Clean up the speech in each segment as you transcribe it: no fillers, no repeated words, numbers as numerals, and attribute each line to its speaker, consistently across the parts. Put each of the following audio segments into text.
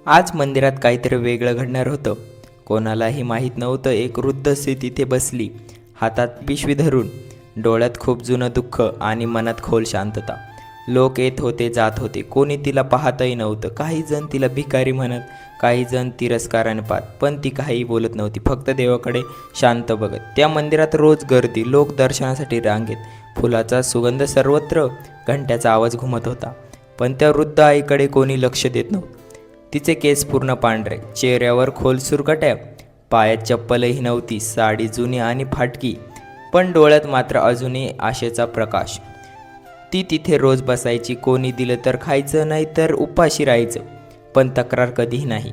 Speaker 1: आज मंदिरात काहीतरी वेगळं घडणार होतं. कोणालाही माहीत नव्हतं. एक वृद्ध स्त्री तिथे बसली, हातात पिशवी धरून, डोळ्यात खूप जुनं दुःख आणि मनात खोल शांतता. लोक येत होते, जात होते. कोणी तिला पाहतही नव्हतं. काही जण तिला भिकारी म्हणत, काही जण तिरस्काराने पाहत, पण ती काहीही बोलत नव्हती, फक्त देवाकडे शांत बघत. त्या मंदिरात रोज गर्दी, लोक दर्शनासाठी रांगेत, फुलाचा सुगंध सर्वत्र, घंट्याचा आवाज घुमत होता. पण त्या वृद्ध आईकडे कोणी लक्ष देत नव्हतं. तिचे केस पूर्ण पांढरे, चेहऱ्यावर खोलसूर कट्या, पायात चप्पलही नव्हती, साडी जुनी आणि फाटकी, पण डोळ्यात मात्र अजूनही आशेचा प्रकाश. ती तिथे रोज बसायची. कोणी दिलं तर खायचं, नाही तर उपाशी राहायचं, पण तक्रार कधीही नाही.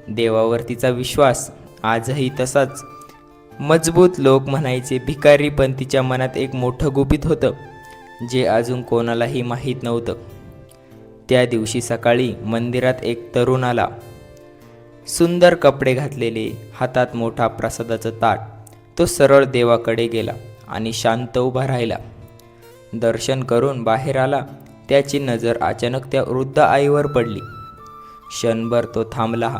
Speaker 1: देवावर तिचा विश्वास आजही तसाच मजबूत. लोक म्हणायचे भिकारी, पण तिच्या मनात एक मोठं गुपित होतं, जे अजून कोणालाही माहीत नव्हतं. त्या दिवशी सकाळी मंदिरात एक तरुण आला. सुंदर कपडे घातलेले, हातात मोठा प्रसादाचं ताट. तो सरळ देवाकडे गेला आणि शांत उभा राहिला. दर्शन करून बाहेर आला. त्याची नजर अचानक त्या वृद्ध आईवर पडली. क्षणभर तो थांबला.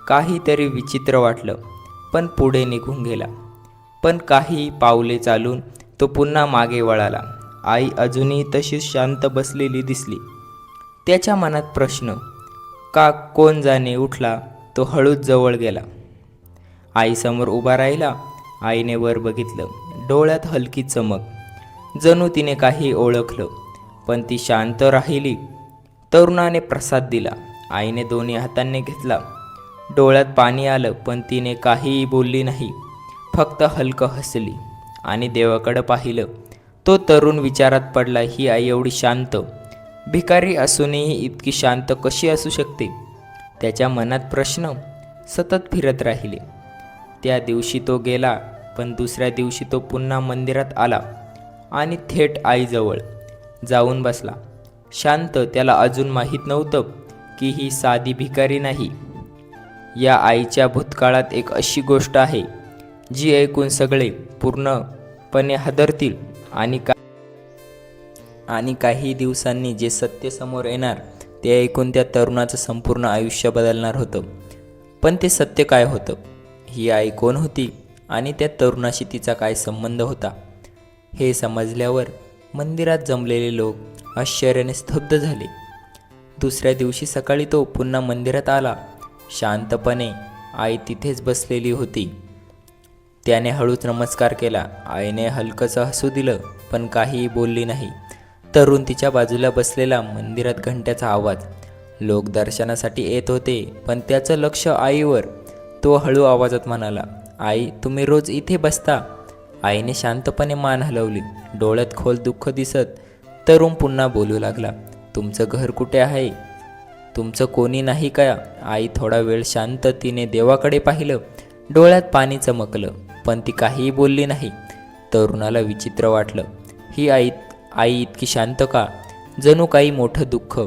Speaker 1: काहीतरी विचित्र वाटलं, पण पुढे निघून गेला. पण काही पावले चालून तो पुन्हा मागे वळाला. आई अजूनही तशीच शांत बसलेली दिसली. त्याच्या मनात प्रश्न, का, कोण जाणे, उठला. तो हळूच जवळ गेला. आईसमोर उभा राहिला. आईने वर बघितलं. डोळ्यात हलकी चमक, जणू तिने काही ओळखलं. पण ती शांत राहिली. तरुणाने प्रसाद दिला. आईने दोन्ही हातांनी घेतला. डोळ्यात पाणी आलं, पण तिने काहीही बोलली नाही, फक्त हलकं हसली आणि देवाकडे पाहिलं. तो तरुण विचारात पडला. ही आई एवढी शांत, भिकारी असूनही इतकी शांत कशी असू शकते? त्याच्या मनात प्रश्न सतत फिरत राहिले. त्या दिवशी तो गेला, पण दुसऱ्या दिवशी तो पुन्हा मंदिरात आला आणि थेट आईजवळ जाऊन बसला. शांत. त्याला अजून माहीत नव्हतं की ही साधी भिकारी नाही. या आईच्या भूतकाळात एक अशी गोष्ट आहे जी ऐकून सगळे पूर्णपणे हादरतील. आणि काही दिवसांनी जे सत्य समोर येणार ते ऐकून त्या तरुणाचं संपूर्ण आयुष्य बदलणार होतं. पण ते सत्य काय होतं? ही आई कोण होती आणि त्या तरुणाशी तिचा काय संबंध होता? हे समजल्यावर मंदिरात जमलेले लोक आश्चर्याने स्तब्ध झाले. दुसऱ्या दिवशी सकाळी तो पुन्हा मंदिरात आला. शांतपणे आई तिथेच बसलेली होती. त्याने हळूच नमस्कार केला. आईने हलकंसं हसू दिलं, पण काहीही बोलली नाही. तरुण तिच्या बाजूला बसलेला. मंदिरात घंट्याचा आवाज. लोक दर्शनासाठी येत होते, पण त्याचं लक्ष आईवर. तो हळू आवाजात म्हणाला, आई, तुम्ही रोज इथे बसता? आईने शांतपणे मान हलवली. डोळ्यात खोल दुःख दिसत तरुण पुन्हा बोलू लागला, तुमचं घर कुठे आहे? तुमचं कोणी नाही का? आई थोडा वेळ शांत. तिने देवाकडे पाहिलं. डोळ्यात पाणी चमकलं, पण ती काहीही बोलली नाही. तरुणाला विचित्र वाटलं. ही आई इतकी शांत का? जणू काही मोठं दुःख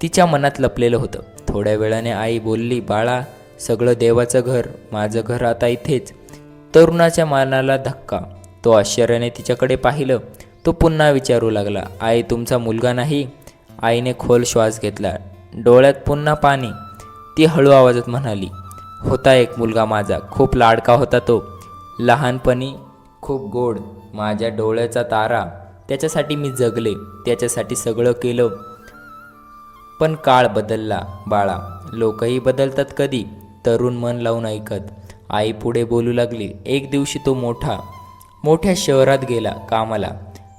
Speaker 1: तिच्या मनात लपलेलं होतं. थोड्या वेळाने आई बोलली, बाळा, सगळं देवाचं घर, माझं घर आता इथेच. तरुणाच्या मनाला धक्का. तो आश्चर्याने तिच्याकडे पाहिलं. तो पुन्हा विचारू लागला, आई, तुमचा मुलगा नाही? आईने खोल श्वास घेतला. डोळ्यात पुन्हा पाणी. ती हळू आवाजात म्हणाली, होता एक मुलगा माझा, खूप लाडका होता तो. लहानपणी खूप गोड, माझ्या डोळ्याचा तारा. त्याच्यासाठी मी जगले, त्याच्यासाठी सगळं केलं. पण काळ बदलला बाळा. लोकही बदलतात कधी. तरुण मन लावून ऐकत. आई पुढे बोलू लागली, एक दिवशी तो मोठ्या शहरात गेला कामाला.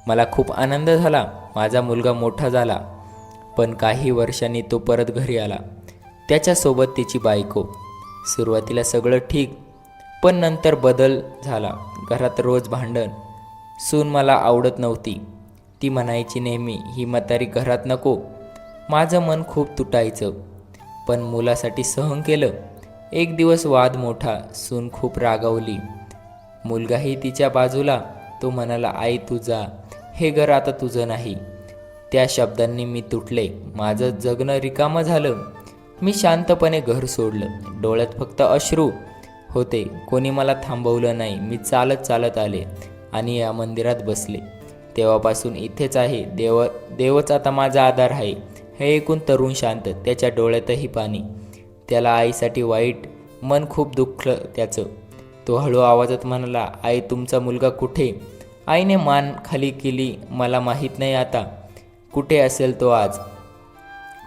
Speaker 1: मला खूप आनंद झाला. माझा मुलगा मोठा झाला. पण काही वर्षांनी तो परत घरी आला. त्याच्यासोबत त्याची बायको. सुरुवातीला सगळं ठीक, पण नंतर बदल झाला. घरात रोज भांडण. सून मला आवडत नव्हती. ती म्हणायची नेहमी, ही म्हातारी घरात नको. माझं मन खूप तुटायचं, पण मुलासाठी सहन केलं. एक दिवस वाद मोठा. सून खूप रागावली. मुलगाही तिच्या बाजूला. तो म्हणाला, आई, तू जा, हे घर आता तुझं नाही. त्या शब्दांनी मी तुटले. माझं जगणं रिकामं झालं. मी शांतपणे घर सोडलं. डोळ्यात फक्त अश्रू होते. कोणी मला थांबवलं नाही. मी चालत आले आणि या मंदिरात बसले. तेव्हापासून इथेच आहे. देवच आता माझा आधार आहे. हे ऐकून तरुण शांत. त्याच्या डोळ्यातही पाणी. त्याला आईसाठी वाईट, मन खूप दुखलं त्याचं. तो हळू आवाजात म्हणाला, आई तुमचा मुलगा कुठे? आईने मान खाली केली. मला माहीत नाही आता कुठे असेल तो आज,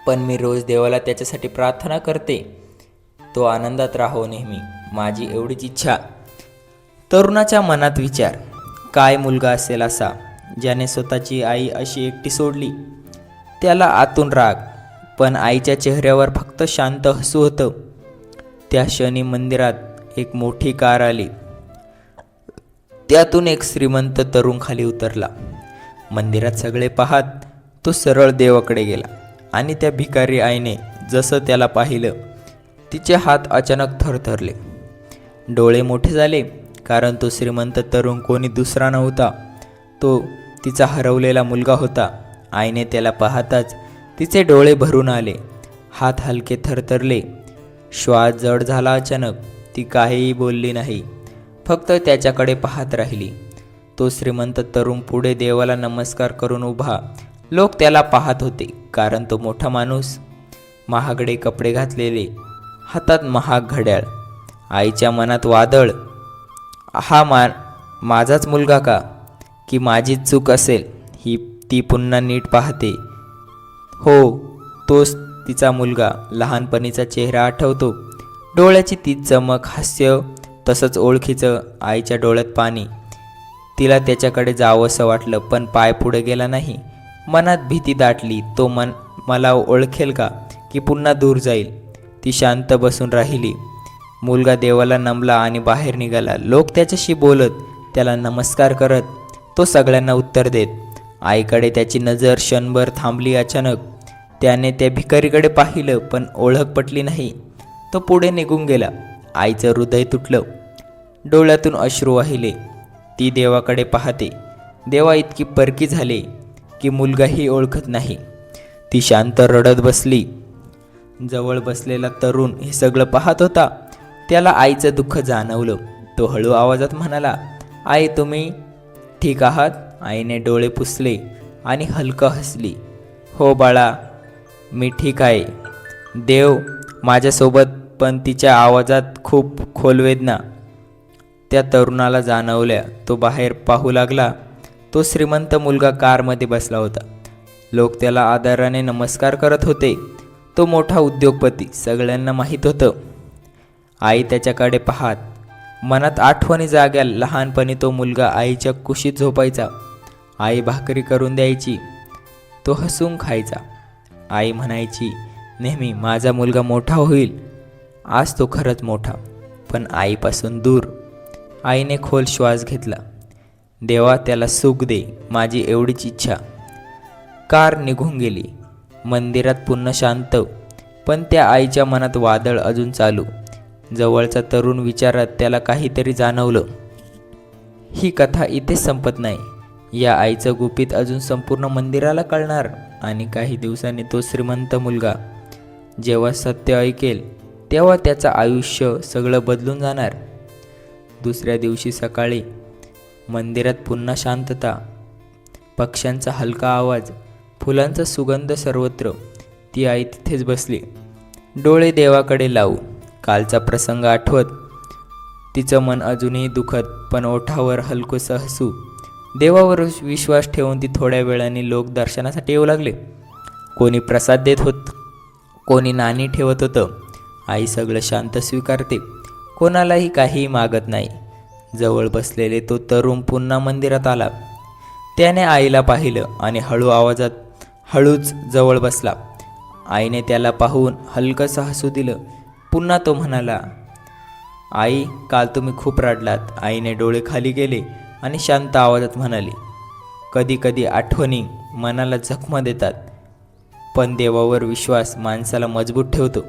Speaker 1: पण मी रोज देवाला त्याच्यासाठी प्रार्थना करते. तो आनंदात राहो नेहमी, माझी एवढीच इच्छा. तरुणाच्या मनात विचार, काय मुलगा असेल असा ज्याने स्वतःची आई अशी एकटी सोडली. त्याला आतून राग, पण आईच्या चेहऱ्यावर फक्त शांत हसू होतं. त्या क्षणी मंदिरात एक मोठी कार आली. त्यातून एक श्रीमंत तरुण खाली उतरला. मंदिरात सगळे पाहत तो सरळ देवाकडे गेला आणि त्या भिकारी आईने जसं त्याला पाहिलं, तिचे हात अचानक थरथरले. डोळे मोठे झाले, कारण तो श्रीमंत तरुण कोणी दुसरा नव्हता, तो तिचा हरवलेला मुलगा होता. आईने त्याला पाहताच तिचे डोळे भरून आले, हात हलके थरथरले, श्वास जड झाला. अचानक ती काहीही बोलली नाही, फक्त त्याच्याकडे पाहत राहिली. तो श्रीमंत तरुण पुढे देवाला नमस्कार करून उभा. लोक त्याला पाहत होते, कारण तो मोठा माणूस, महागडे कपडे घातलेले, हातात महाग घड्याळ. आईच्या मनात वादळ, हा माझाच मुलगा का, की माझीच चूक असेल? ती पुन्हा नीट पाहते. हो, तोच तिचा मुलगा. लहानपणीचा चेहरा आठवतो, डोळ्याची तीच चमक, हास्य तसंच ओळखीचं. आईच्या डोळ्यात पाणी. तिला त्याच्याकडे जावंसं वाटलं, पण पाय पुढे गेला नाही. मनात भीती दाटली, तो मला ओळखेल का, की पुन्हा दूर जाईल? ती शांत बसून राहिली. मुलगा देवाला नमला आणि बाहेर निघाला. लोक त्याच्याशी बोलत, त्याला नमस्कार करत, तो सगळ्यांना उत्तर देत. आईकडे त्याची नजर क्षणभर थांबली. अचानक त्याने त्या भिकारीकडे पाहिलं, पण ओळख पटली नाही. तो पुढे निघून गेला. आईचं हृदय तुटलं, डोळ्यातून अश्रू वाहिले. ती देवाकडे पाहते. देवा इतकी परकी झाले की मुलगाही ओळखत नाही. ती शांत रडत बसली. जवळ बसलेला तरुण हे सगळं पाहत होता. त्याला आईचं दुःख जाणवलं. तो हळू आवाजात म्हणाला, आई तुम्ही ठीक आहात? आईने डोळे पुसले आणि हलकं हसली. हो बाळा, मी ठीक आहे. देव माझ्यासोबत. पण तिच्या आवाजात खूप खोल वेदना त्या तरुणाला जाणवल्या. तो बाहेर पाहू लागला. तो श्रीमंत मुलगा कारमध्ये बसला होता. लोक त्याला आदराने नमस्कार करत होते. तो मोठा उद्योगपती, सगळ्यांना माहीत होतं. आई त्याच्याकडे पाहत, मनात आठवणी जाग्या. लहानपणी तो मुलगा आईच्या कुशीत झोपायचा. आई भाकरी करून द्यायची, तो हसून खायचा. आई म्हणायची नेहमी, माझा मुलगा मोठा होईल. आज तो खरंच मोठा, पण आईपासून दूर. आईने खोल श्वास घेतला. देवा त्याला सुख दे, माझी एवढीच इच्छा. कार निघून गेली. मंदिरात पुन्हा शांत, पण त्या आईच्या मनात वादळ अजून चालू. जवळचा तरुण विचारात त्याला काहीतरी जाणवलं. ही कथा इथेच संपत नाही. या आईचं गुपित अजून संपूर्ण मंदिराला कळणार. आणि काही दिवसांनी तो श्रीमंत मुलगा जेव्हा सत्य ऐकेल, तेव्हा त्याचं आयुष्य सगळं बदलून जाणार. दुसऱ्या दिवशी सकाळी मंदिरात पुन्हा शांतता, पक्ष्यांचा हलका आवाज, फुलांचा सुगंध सर्वत्र. ती आई तिथेच बसली, डोळे देवाकडे लावू. कालचा प्रसंग आठवत तिचं मन अजूनही दुखत, पण ओठावर हलकंसं हसू. देवावर विश्वास ठेवून ती थोड्या वेळाने लोक दर्शनासाठी येऊ लागले. कोणी प्रसाद देत होत, कोणी नाणी ठेवत होतं. आई सगळं शांत स्वीकारते, कोणालाही काहीही मागत नाही. जवळ बसलेले तो तरुण पुन्हा मंदिरात आला. त्याने आईला पाहिलं आणि हळूच जवळ बसला. आईने त्याला पाहून हलकंसं हसू दिलं. पुन्हा तो म्हणाला, आई काल तुम्ही खूप रडलात. आईने डोळे खाली गेले आणि शांत आवाजात म्हणाली, कधी कधी आठवणी मनाला जखमा देतात, पण देवावर विश्वास माणसाला मजबूत ठेवतो.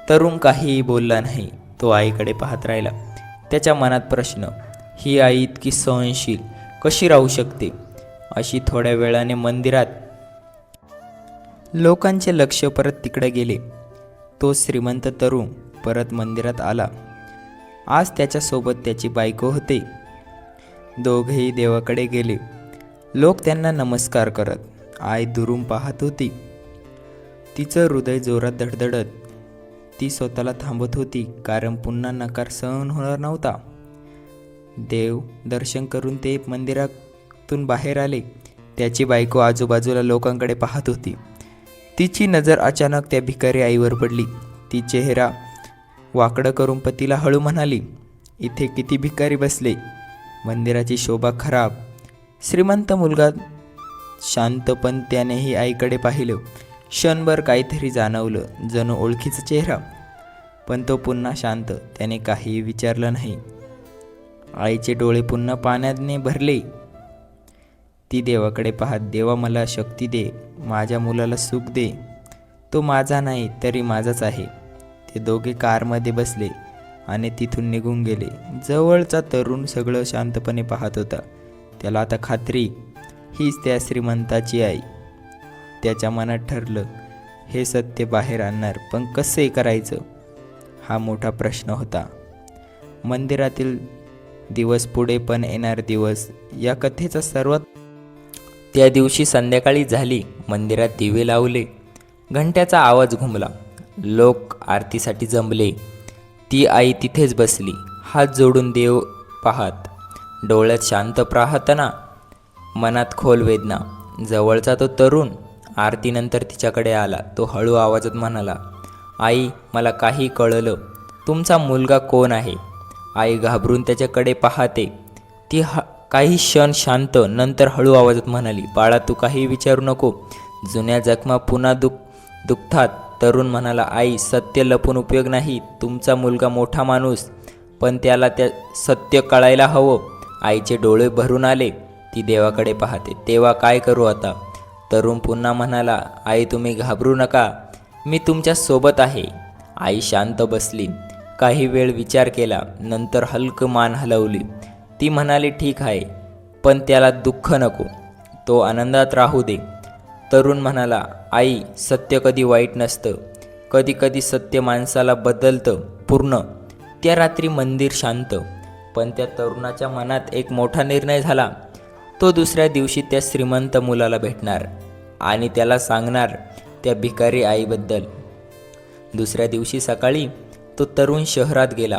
Speaker 1: तरुण काहीही बोलला नाही. तो आईकडे पाहत राहिला. त्याच्या मनात प्रश्न, ही आई इतकी सहनशील कशी राहू शकते? अशी थोड्या वेळाने मंदिरात लोकांचे लक्ष परत तिकडे गेले. तो श्रीमंत तरुण परत मंदिरात आला. आज त्याच्यासोबत त्याची बायको होते. दोघेही देवाकडे गेले. लोक त्यांना नमस्कार करत. आई दुरून पाहत होती. तिचं हृदय जोरात धडधडत. ती स्वतःला थांबत होती, कारण पुन्हा नकार सहन होणार नव्हता. देव दर्शन करून ते मंदिरातून बाहेर आले. त्याची बायको आजूबाजूला लोकांकडे पाहत होती. तिची नजर अचानक त्या भिकारी आईवर पडली. ती चेहरा वाकडं करून पतीला हळू म्हणाली, इथे किती भिकारी बसले, मंदिराची शोभा खराब. श्रीमंत मुलगा शांत, पण त्यानेही आईकडे पाहिलं. क्षणभर काहीतरी जाणवलं, जणू ओळखीचा चेहरा. पण तो पुन्हा शांत. त्याने काहीही विचारलं नाही. आईचे डोळे पुन्हा पाण्याने भरले. ती देवाकडे पाहत, देवा मला शक्ती दे, माझ्या मुलाला सुख दे. तो माझा नाही तरी माझाच आहे. ते दोघे कारमध्ये बसले आणि तिथून निघून गेले. जवळचा तरुण सगळं शांतपणे पाहत होता. त्याला आता खात्री, हीच त्या श्रीमंताची आई. त्याच्या मनात ठरलं, हे सत्य बाहेर आणणार, पण कसे करायचं हा मोठा प्रश्न होता. मंदिरातील दिवस पुढे पण येणार दिवस या कथेचा सर्वात. त्या दिवशी संध्याकाळी झाली. मंदिरात दिवे लावले. घंट्याचा आवाज घुमला. लोक आरतीसाठी जमले. ती आई तिथेच बसली, हात जोडून देव पाहत, डोळ्यात शांत प्रार्थना, मनात खोल वेदना. जवळचा तो तरुण आरतीनंतर तिच्याकडे आला. तो हळू आवाजात म्हणाला, आई, मला काही कळलं. तुमचा मुलगा कोण आहे? आई घाबरून त्याच्याकडे पाहते. ती काही क्षण शांत, नंतर हळू आवाजात म्हणाली, बाळा, तू काही विचारू नको. जुन्या जखमा पुन्हा दुखतात. तरुण म्हणाला, आई, सत्य लपून उपयोग नाही. तुमचा मुलगा मोठा माणूस, पण त्याला त्या सत्य कळायला हवं. आईचे डोळे भरून आले. ती देवाकडे पाहते. तेव्हा काय करू आता? तरुण पुन्हा म्हणाला, आई, तुम्ही घाबरू नका, मी तुमच्या सोबत आहे. आई शांत बसली. काही वेळ विचार केला, नंतर हलकं मान हलवली. ती म्हणाली, ठीक आहे, पण त्याला दुःख नको, तो आनंदात राहू दे. तरुण म्हणाला, आई, सत्य कधी वाईट नसतं. कधी कधी सत्य माणसाला बदलतं पूर्ण. त्या रात्री मंदिर शांत, पण त्या तरुणाच्या मनात एक मोठा निर्णय झाला. तो दुसऱ्या दिवशी त्या श्रीमंत मुलाला भेटणार आणि त्याला सांगणार त्या भिकारी आईबद्दल. दुसऱ्या दिवशी सकाळी तो तरुण शहरात गेला.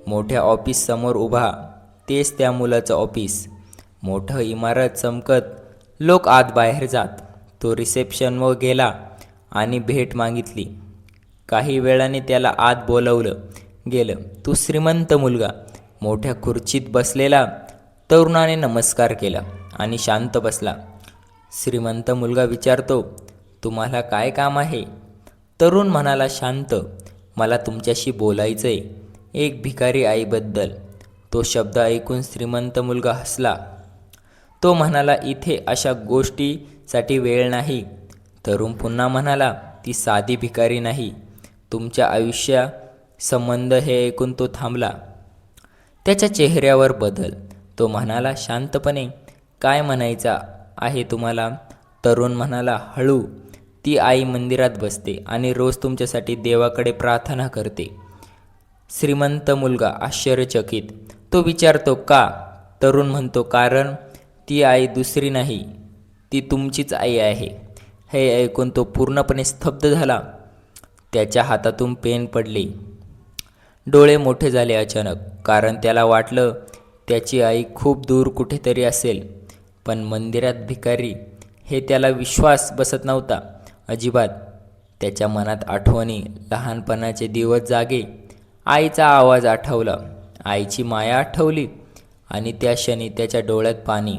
Speaker 1: मोठ्या ऑफिससमोर उभा. तेच त्या मुलाचं ऑफिस. मोठं इमारत चमकत, लोक आत बाहेर जात. तो रिसेप्शनवर गेला आणि भेट मागितली. काही वेळाने त्याला आत बोलवलं गेलं. तो श्रीमंत मुलगा मोठ्या खुर्चीत बसलेला. तरुणाने नमस्कार केला आणि शांत बसला. श्रीमंत मुलगा विचारतो, तुम्हाला काय काम आहे? तरुण म्हणाला शांत, मला तुमच्याशी बोलायचंय, एक भिकारी आईबद्दल. तो शब्द ऐकून श्रीमंत मुलगा हसला. तो म्हणाला, इथे अशा गोष्टीसाठी वेळ नाही. तरुण पुन्हा म्हणाला, ती साधी भिकारी नाही, तुमच्या आयुष्या संबंध. हे ऐकून तो थांबला. त्याच्या चेहऱ्यावर बदल. तो म्हणाला शांतपणे, काय म्हणायचं आहे तुम्हाला? तरुण म्हणाला हळू, ती आई मंदिरात बसते आणि रोज तुमच्यासाठी देवाकडे प्रार्थना करते. श्रीमंत मुलगा आश्चर्यचकित. तो विचारतो, का? तरुण म्हणतो, कारण ती आई दुसरी नाही, ती तुमचीच आई आहे. हे ऐकून तो पूर्णपणे स्तब्ध झाला. त्याच्या हातातून पेन पडले. डोळे मोठे झाले अचानक, कारण त्याला वाटलं त्याची आई खूप दूर कुठेतरी असेल. पण मंदिरात भिकारी, हे त्याला विश्वास बसत नव्हता अजिबात. त्याच्या मनात आठवणी, लहानपणाचे दिवस जागे. आईचा आवाज आठवला, आईची माया आठवली आणि त्या क्षणी त्याच्या डोळ्यात पाणी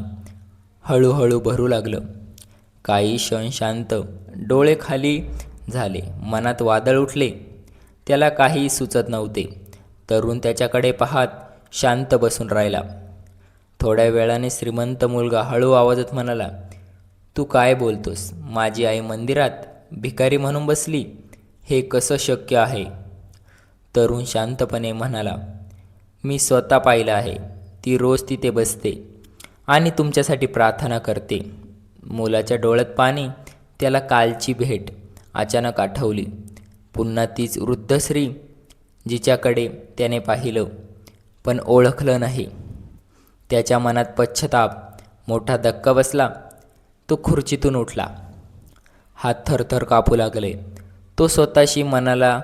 Speaker 1: हळूहळू भरू लागलं. काही क्षण शांत, डोळे खाली झाले, मनात वादळ उठले. त्याला काही सुचत नव्हते. तरुण त्याच्याकडे पाहत शांत बसून राहिला. थोड्या वेळाने श्रीमंत मुलगा हळू आवाजात म्हणाला, तू काय बोलतोस? माझी आई मंदिरात भिकारी म्हणून बसली, हे कसं शक्य आहे? तरुण शांतपणे म्हणाला, मी स्वतः पाहिलं आहे. ती रोज तिथे बसते आणि तुमच्यासाठी प्रार्थना करते. मुलाच्या डोळ्यात पाणी. त्याला कालची भेट अचानक आठवली. पुन्हा तीच वृद्ध स्त्री जिच्याकडे त्याने पाहिलं पण ओळखलं नाही. त्याच्या मनात पश्चाताप, मोठा धक्का बसला. तो खुर्चीतून उठला. हात थरथर कापू लागले. तो स्वतःशी म्हणाला,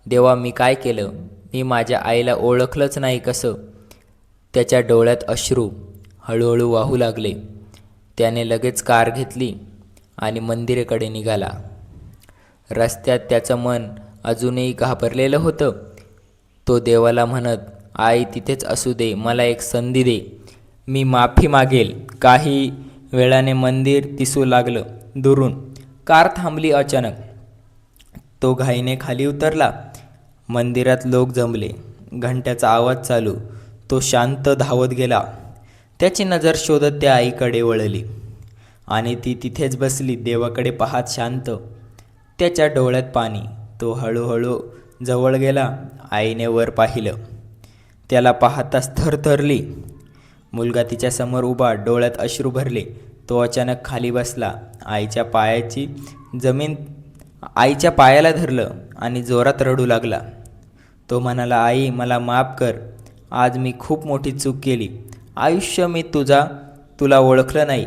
Speaker 1: देवा, मी काय केलं? मी माझ्या आईला ओळखलंच नाही कसं? त्याच्या डोळ्यात अश्रू हळूहळू वाहू लागले. त्याने लगेच कार घेतली आणि मंदिराकडे निघाला. रस्त्यात त्याचं मन अजूनही घाबरलेलं होतं. तो देवाला म्हणत, आई तिथेच असू दे, मला एक संधी दे, मी माफी मागेल. काही वेळाने मंदिर दिसू लागलं दुरून. कार थांबली अचानक. तो घाईने खाली उतरला. मंदिरात लोक जमले. घंट्याचा आवाज चालू. तो शांत धावत गेला. त्याची नजर शोधत त्या आईकडे वळली आणि ती तिथेच बसली, देवाकडे पाहत शांत. त्याच्या डोळ्यात पाणी. तो हळूहळू जवळ गेला. आईने वर पाहिलं. त्याला पाहताच थरथरली. मुलगा तिच्यासमोर उभा, डोळ्यात अश्रू भरले. तो अचानक खाली बसला. आईच्या पायाला धरलं आणि जोरात रडू लागला. तो म्हणाला, आई मला माफ कर. आज मी खूप मोठी चूक केली. आयुष्य मी तुला ओळखलं नाही.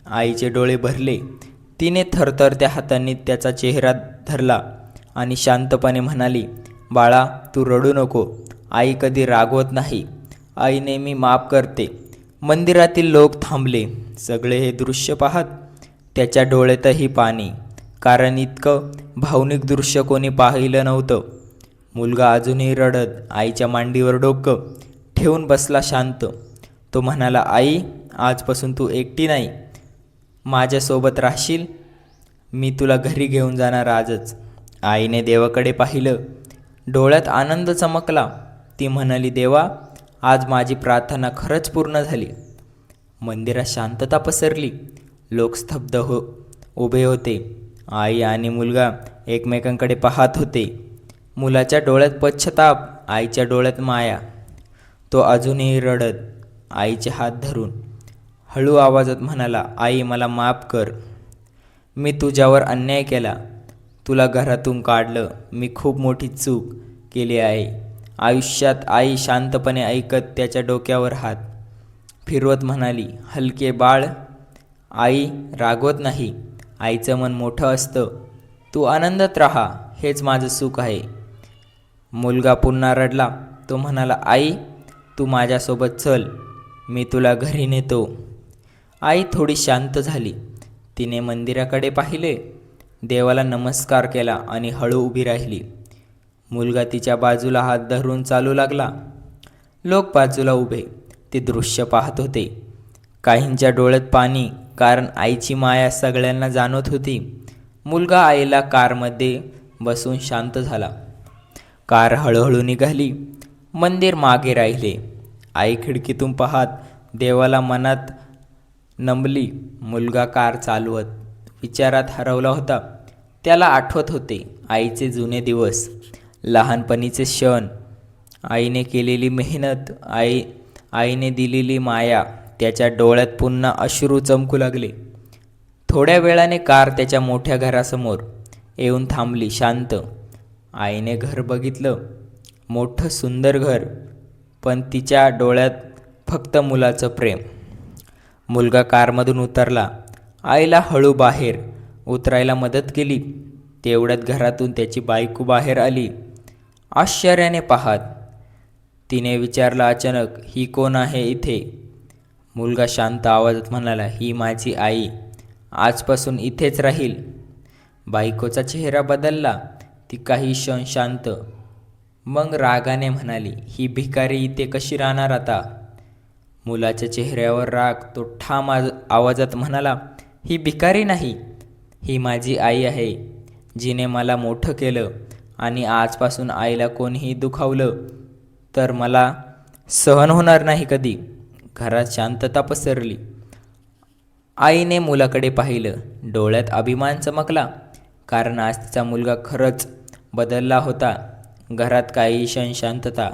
Speaker 1: आईचे डोळे भरले. तिने थरथरत्या हातांनी त्याचा चेहरा धरला आणि शांतपणे म्हणाली, बाळा तू रडू नको. आई कधी रागवत नाही. आई नेहमी माफ करते. मंदिरातील लोक थांबले. सगळे हे दृश्य पाहत. त्याच्या डोळ्यातही पाणी, कारण इतकं भावनिक दृश्य कोणी पाहिलं नव्हतं. मुलगा अजूनही रडत आईच्या मांडीवर डोकं ठेवून बसला शांत. तो म्हणाला, आई आजपासून तू एकटी नाही, माझ्यासोबत राहशील. मी तुला घरी घेऊन जाणार आजच. आईने देवाकडे पाहिलं. डोळ्यात आनंद चमकला. ती म्हणाली, देवा आज माझी प्रार्थना खरंच पूर्ण झाली. मंदिरात शांतता पसरली. लोक स्तब्ध उभे होते. आई आणि मुलगा एकमेकांकडे पाहत होते. मुलाच्या डोळ्यात पश्चाताप, आईच्या डोळ्यात माया. तो अजूनही रडत आईचे हात धरून हळू आवाजात म्हणाला, आई मला माफ कर. मी तुझ्यावर अन्याय केला. तुला घरातून काढलं. मी खूप मोठी चूक केली आहे आयुष्यात. आई शांतपणे ऐकत त्याच्या डोक्यावर हात फिरवत म्हणाली, हलके बाळ. आई रागवत नाही. आईचं मन मोठं असतं. तू आनंदात राहा, हेच माझं सुख आहे. मुलगा पुन्हा रडला. तो म्हणाला, आई तू माझ्यासोबत चल, मी तुला घरी नेतो. आई थोडी शांत झाली. तिने मंदिराकडे पाहिले, देवाला नमस्कार केला आणि हळू उभी राहिली. मुलगा तिच्या बाजूला हात धरून चालू लागला. लोक बाजूला उभे ते दृश्य पाहत होते. काहींच्या डोळ्यात पाणी, कारण आईची माया सगळ्यांना जाणवत होती. मुलगा आईला कारमध्ये बसून शांत झाला. कार हळूहळू निघाली. मंदिर मागे राहिले. आई खिडकीतून पाहत देवाला मनात नमली. मुलगा कार चालवत विचारात हरवला होता. त्याला आठवत होते आईचे जुने दिवस, लहानपणीचे क्षण, आईने केलेली मेहनत, आईने दिलेली माया. त्याच्या डोळ्यात पुन्हा अश्रू चमकू लागले. थोड्या वेळाने कार त्याच्या मोठ्या घरासमोर येऊन थांबली. शांत. आईने घर बघितलं. मोठं सुंदर घर, पण तिच्या डोळ्यात फक्त मुलाचं प्रेम. मुलगा कारमधून उतरला. आईला हळू बाहेर उतरायला मदत केली. तेवढ्यात घरातून त्याची बायको बाहेर आली. आश्चर्याने पाहत तिने विचारलं अचानक, ही कोण आहे इथे? मुलगा शांत आवाजात म्हणाला, ही माझी आई, आजपासून इथेच राहील. बायकोचा चेहरा बदलला. ती काही क्षण शांत, मग रागाने म्हणाली, ही भिकारी इथे कशी राहणार आता? मुलाच्या चेहऱ्यावर राग. तो ठाम आवाजात म्हणाला, ही भिकारी नाही, ही माझी आई आहे, जिने मला मोठं केलं. आणि आजपासून आईला कोणीही दुखावलं तर मला सहन होणार नाही कधी. घरात शांतता पसरली. आईने मुलाकडे पाहिलं. डोळ्यात अभिमान चमकला, कारण आज तिचा मुलगा खरंच बदलला होता. घरात काही क्षण शांतता.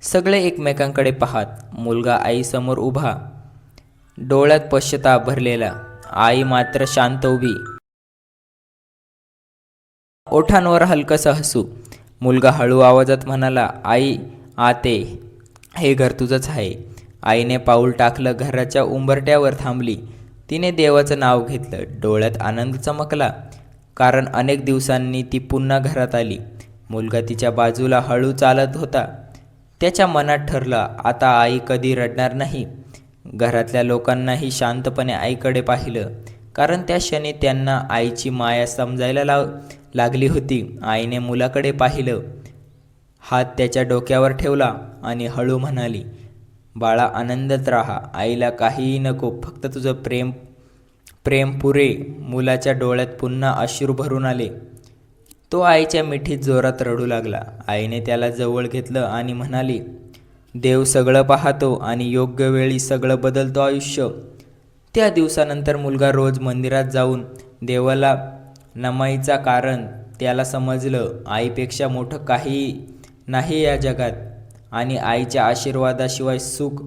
Speaker 1: सगळे एकमेकांकडे पाहत. मुलगा आईसमोर उभा, डोळ्यात पश्चाताप भरलेला. आई मात्र शांत उभी, ओठांवर हलकंसं हसू. मुलगा हळू आवाजात म्हणाला, आई आते, हे घर तुझंच आहे. आईने पाऊल टाकलं. घराच्या उंबरट्यावर थांबली. तिने देवाचं नाव घेतलं. डोळ्यात आनंद चमकला, कारण अनेक दिवसांनी ती पुन्हा घरात आली. मुलगा तिच्या बाजूला हळू चालत होता. त्याच्या मनात ठरलं, आता आई कधी रडणार नाही. घरातल्या लोकांनाही शांतपणे आईकडे पाहिलं, कारण त्या क्षणी त्यांना आईची माया समजायला लागली होती. आईने मुलाकडे पाहिलं, हात त्याच्या डोक्यावर ठेवला आणि हळू म्हणाली, बाळा आनंदात राहा, आईला काहीही नको, फक्त तुझं प्रेम प्रेम पुरे. मुलाच्या डोळ्यात पुन्हा अश्रू भरून आले. तो आईच्या मिठीत जोरात रडू लागला. आईने त्याला जवळ घेतलं आणि म्हणाली, देव सगळं पाहतो आणि योग्य वेळी सगळं बदलतो आयुष्य. त्या दिवसानंतर मुलगा रोज मंदिरात जाऊन देवाला नमायचा, कारण त्याला समजलं आईपेक्षा मोठं काही नाही या जगात आणि आईच्या आशीर्वादाशिवाय सुख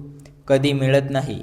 Speaker 1: कधी मिळत नाही.